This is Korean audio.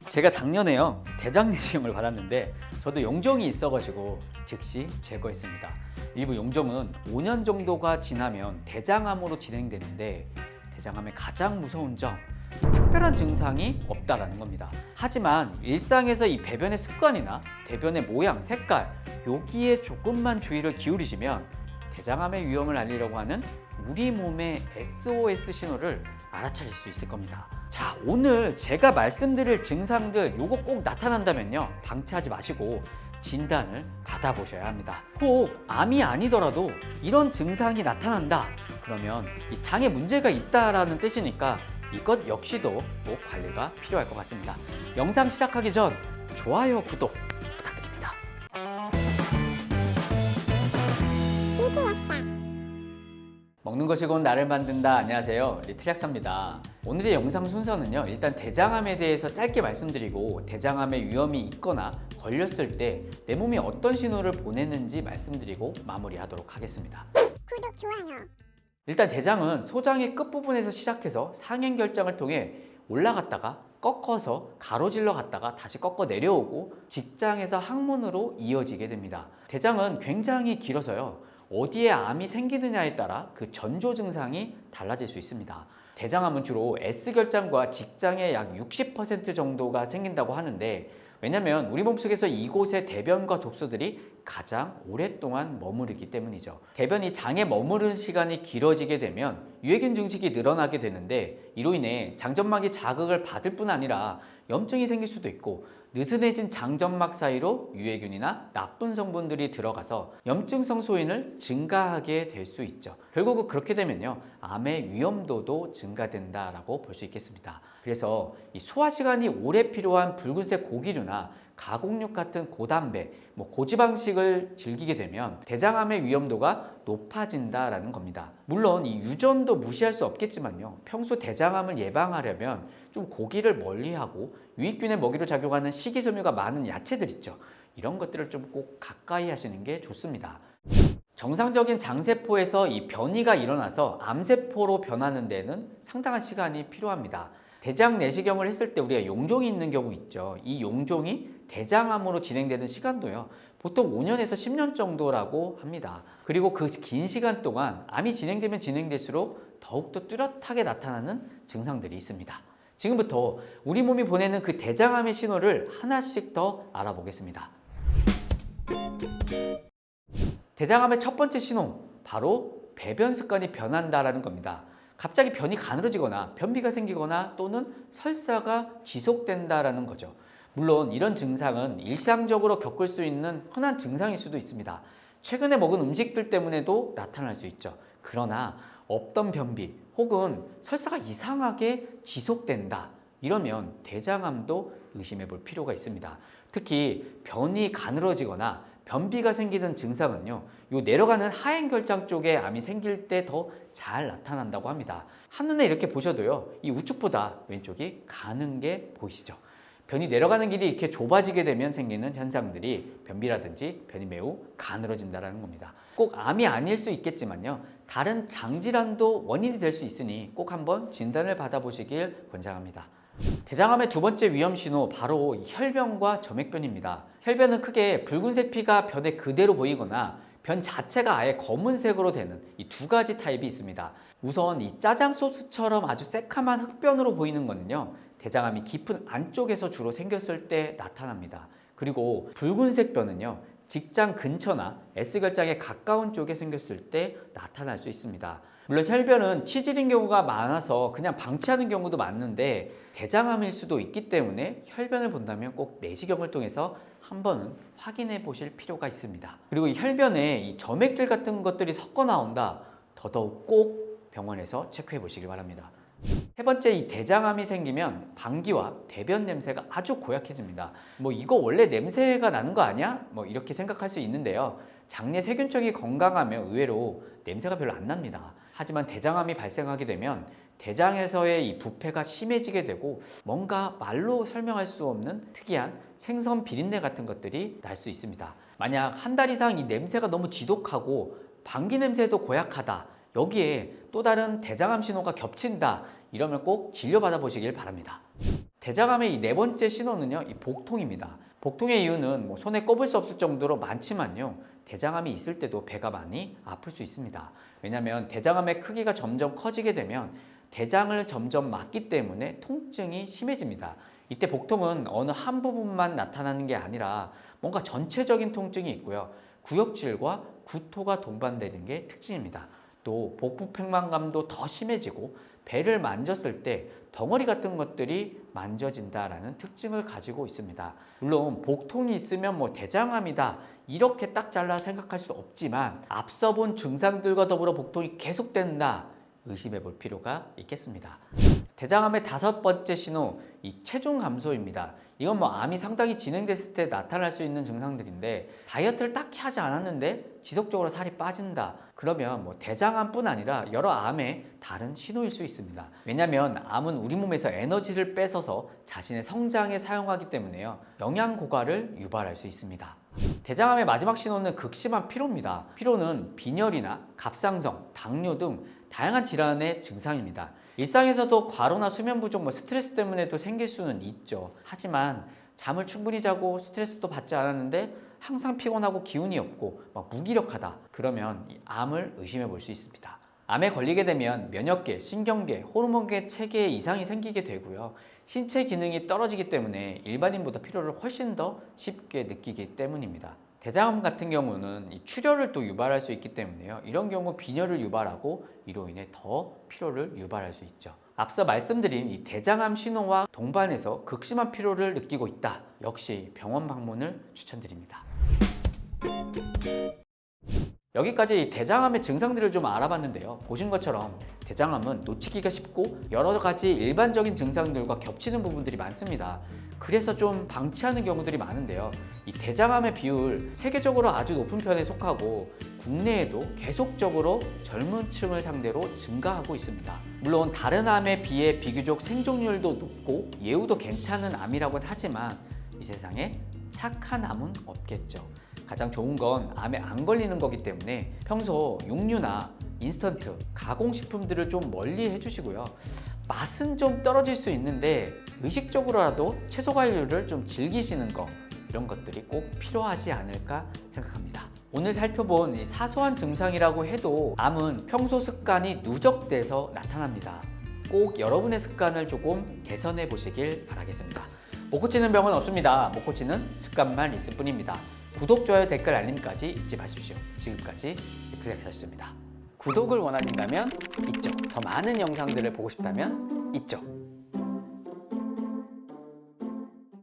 제가 작년에요 대장 내시경을 받았는데 저도 용종이 있어가지고 즉시 제거했습니다. 일부 용종은 5년 정도가 지나면 대장암으로 진행되는데 대장암의 가장 무서운 점, 특별한 증상이 없다라는 겁니다. 하지만 일상에서 이 배변의 습관이나 대변의 모양, 색깔 여기에 조금만 주의를 기울이시면 대장암의 위험을 알리려고 하는 우리 몸의 SOS 신호를 알아차릴 수 있을 겁니다. 자, 오늘 제가 말씀드릴 증상들 요거 꼭 나타난다면요 방치하지 마시고 진단을 받아보셔야 합니다. 혹 암이 아니더라도 이런 증상이 나타난다 그러면 이 장에 문제가 있다라는 뜻이니까 이것 역시도 꼭 관리가 필요할 것 같습니다. 영상 시작하기 전 좋아요, 구독 부탁드립니다. 먹는 것이 곧 나를 만든다. 안녕하세요, 리틀약사입니다. 오늘의 영상 순서는요 일단 대장암에 대해서 짧게 말씀드리고 대장암의 위험이 있거나 걸렸을 때 내 몸이 어떤 신호를 보내는지 말씀드리고 마무리하도록 하겠습니다. 구독, 좋아요. 일단 대장은 소장의 끝부분에서 시작해서 상행결장을 통해 올라갔다가 꺾어서 가로질러 갔다가 다시 꺾어 내려오고 직장에서 항문으로 이어지게 됩니다. 대장은 굉장히 길어서요 어디에 암이 생기느냐에 따라 그 전조 증상이 달라질 수 있습니다. 대장암은 주로 S결장과 직장의 약 60% 정도가 생긴다고 하는데 왜냐면 우리 몸속에서 이곳의 대변과 독소들이 가장 오랫동안 머무르기 때문이죠. 대변이 장에 머무르는 시간이 길어지게 되면 유해균 증식이 늘어나게 되는데 이로 인해 장점막이 자극을 받을 뿐 아니라 염증이 생길 수도 있고 느슨해진 장점막 사이로 유해균이나 나쁜 성분들이 들어가서 염증성 소인을 증가하게 될 수 있죠. 결국 그렇게 되면요 암의 위험도도 증가된다라고 볼 수 있겠습니다. 그래서 이 소화 시간이 오래 필요한 붉은색 고기류나 가공육 같은 고담배, 고지방식을 즐기게 되면 대장암의 위험도가 높아진다라는 겁니다. 물론 이 유전도 무시할 수 없겠지만요 평소 대장암을 예방하려면 좀 고기를 멀리하고 유익균의 먹이로 작용하는 식이섬유가 많은 야채들 있죠. 이런 것들을 좀 꼭 가까이 하시는 게 좋습니다. 정상적인 장세포에서 이 변이가 일어나서 암세포로 변하는 데는 상당한 시간이 필요합니다. 대장 내시경을 했을 때 우리가 용종이 있는 경우 있죠. 이 용종이 대장암으로 진행되는 시간도요 보통 5년에서 10년 정도라고 합니다. 그리고 그 긴 시간 동안 암이 진행되면 진행될수록 더욱더 뚜렷하게 나타나는 증상들이 있습니다. 지금부터 우리 몸이 보내는 그 대장암의 신호를 하나씩 더 알아보겠습니다. 대장암의 첫 번째 신호, 바로 배변 습관이 변한다라는 겁니다. 갑자기 변이 가늘어지거나 변비가 생기거나 또는 설사가 지속된다라는 거죠. 물론 이런 증상은 일상적으로 겪을 수 있는 흔한 증상일 수도 있습니다. 최근에 먹은 음식들 때문에도 나타날 수 있죠. 그러나 없던 변비 혹은 설사가 이상하게 지속된다 이러면 대장암도 의심해 볼 필요가 있습니다. 특히 변이 가늘어지거나 변비가 생기는 증상은요 요 내려가는 하행결장 쪽에 암이 생길 때 더 잘 나타난다고 합니다. 한눈에 이렇게 보셔도요 이 우측보다 왼쪽이 가는 게 보이시죠? 변이 내려가는 길이 이렇게 좁아지게 되면 생기는 현상들이 변비라든지 변이 매우 가늘어진다는 겁니다. 꼭 암이 아닐 수 있겠지만요 다른 장질환도 원인이 될 수 있으니 꼭 한번 진단을 받아보시길 권장합니다. 대장암의 두 번째 위험 신호, 바로 혈변과 점액변입니다. 혈변은 크게 붉은색 피가 변에 그대로 보이거나 변 자체가 아예 검은색으로 되는 이 두 가지 타입이 있습니다. 우선 이 짜장 소스처럼 아주 새카만 흑변으로 보이는 거는요 대장암이 깊은 안쪽에서 주로 생겼을 때 나타납니다. 그리고 붉은색 변은요 직장 근처나 S결장에 가까운 쪽에 생겼을 때 나타날 수 있습니다. 물론 혈변은 치질인 경우가 많아서 그냥 방치하는 경우도 많은데 대장암일 수도 있기 때문에 혈변을 본다면 꼭 내시경을 통해서 한 번은 확인해 보실 필요가 있습니다. 그리고 이 혈변에 이 점액질 같은 것들이 섞어 나온다, 더더욱 꼭 병원에서 체크해 보시길 바랍니다. 세 번째, 이 대장암이 생기면 방귀와 대변 냄새가 아주 고약해집니다. 이거 원래 냄새가 나는 거 아니야? 이렇게 생각할 수 있는데요. 장내 세균층이 건강하면 의외로 냄새가 별로 안 납니다. 하지만 대장암이 발생하게 되면 대장에서의 이 부패가 심해지게 되고 뭔가 말로 설명할 수 없는 특이한 생선 비린내 같은 것들이 날 수 있습니다. 만약 한 달 이상 이 냄새가 너무 지독하고 방귀 냄새도 고약하다, 여기에 또 다른 대장암 신호가 겹친다, 이러면 꼭 진료받아 보시길 바랍니다. 대장암의 이 네 번째 신호는요, 이 복통입니다. 복통의 이유는 뭐 손에 꼽을 수 없을 정도로 많지만요, 대장암이 있을 때도 배가 많이 아플 수 있습니다. 왜냐하면 대장암의 크기가 점점 커지게 되면 대장을 점점 막기 때문에 통증이 심해집니다. 이때 복통은 어느 한 부분만 나타나는 게 아니라 뭔가 전체적인 통증이 있고요, 구역질과 구토가 동반되는 게 특징입니다. 또 복부 팽만감도 더 심해지고 배를 만졌을 때 덩어리 같은 것들이 만져진다라는 특징을 가지고 있습니다. 물론 복통이 있으면 뭐 대장암이다 이렇게 딱 잘라 생각할 수 없지만 앞서 본 증상들과 더불어 복통이 계속된다 의심해 볼 필요가 있겠습니다. 대장암의 다섯 번째 신호, 이 체중 감소입니다. 이건 뭐 암이 상당히 진행됐을 때 나타날 수 있는 증상들인데, 다이어트를 딱히 하지 않았는데 지속적으로 살이 빠진다. 그러면 뭐 대장암뿐 아니라 여러 암의 다른 신호일 수 있습니다. 왜냐하면 암은 우리 몸에서 에너지를 뺏어서 자신의 성장에 사용하기 때문에요, 영양 고갈을 유발할 수 있습니다. 대장암의 마지막 신호는 극심한 피로입니다. 피로는 빈혈이나 갑상선, 당뇨 등 다양한 질환의 증상입니다. 일상에서도 과로나 수면 부족, 스트레스 때문에도 생길 수는 있죠. 하지만 잠을 충분히 자고 스트레스도 받지 않았는데 항상 피곤하고 기운이 없고 무기력하다. 그러면 이 암을 의심해 볼 수 있습니다. 암에 걸리게 되면 면역계, 신경계, 호르몬계 체계에 이상이 생기게 되고요, 신체 기능이 떨어지기 때문에 일반인보다 피로를 훨씬 더 쉽게 느끼기 때문입니다. 대장암 같은 경우는 이 출혈을 또 유발할 수 있기 때문에요, 이런 경우 빈혈을 유발하고 이로 인해 더 피로를 유발할 수 있죠. 앞서 말씀드린 이 대장암 신호와 동반해서 극심한 피로를 느끼고 있다, 역시 병원 방문을 추천드립니다. 여기까지 대장암의 증상들을 좀 알아봤는데요, 보신 것처럼 대장암은 놓치기가 쉽고 여러 가지 일반적인 증상들과 겹치는 부분들이 많습니다. 그래서 좀 방치하는 경우들이 많은데요, 이 대장암의 비율 세계적으로 아주 높은 편에 속하고 국내에도 계속적으로 젊은 층을 상대로 증가하고 있습니다. 물론 다른 암에 비해 비교적 생존율도 높고 예후도 괜찮은 암이라고는 하지만 이 세상에 착한 암은 없겠죠. 가장 좋은 건 암에 안 걸리는 거기 때문에 평소 육류나 인스턴트, 가공식품들을 좀 멀리 해주시고요, 맛은 좀 떨어질 수 있는데 의식적으로라도 채소 과일류를 좀 즐기시는 거, 이런 것들이 꼭 필요하지 않을까 생각합니다. 오늘 살펴본 이 사소한 증상이라고 해도 암은 평소 습관이 누적돼서 나타납니다. 꼭 여러분의 습관을 조금 개선해 보시길 바라겠습니다. 못 고치는 병은 없습니다. 못 고치는 습관만 있을 뿐입니다. 구독, 좋아요, 댓글, 알림까지 잊지 마십시오. 지금까지 이트랙이었습니다. 구독을 원하신다면 이쪽, 더 많은 영상들을 보고 싶다면 이쪽,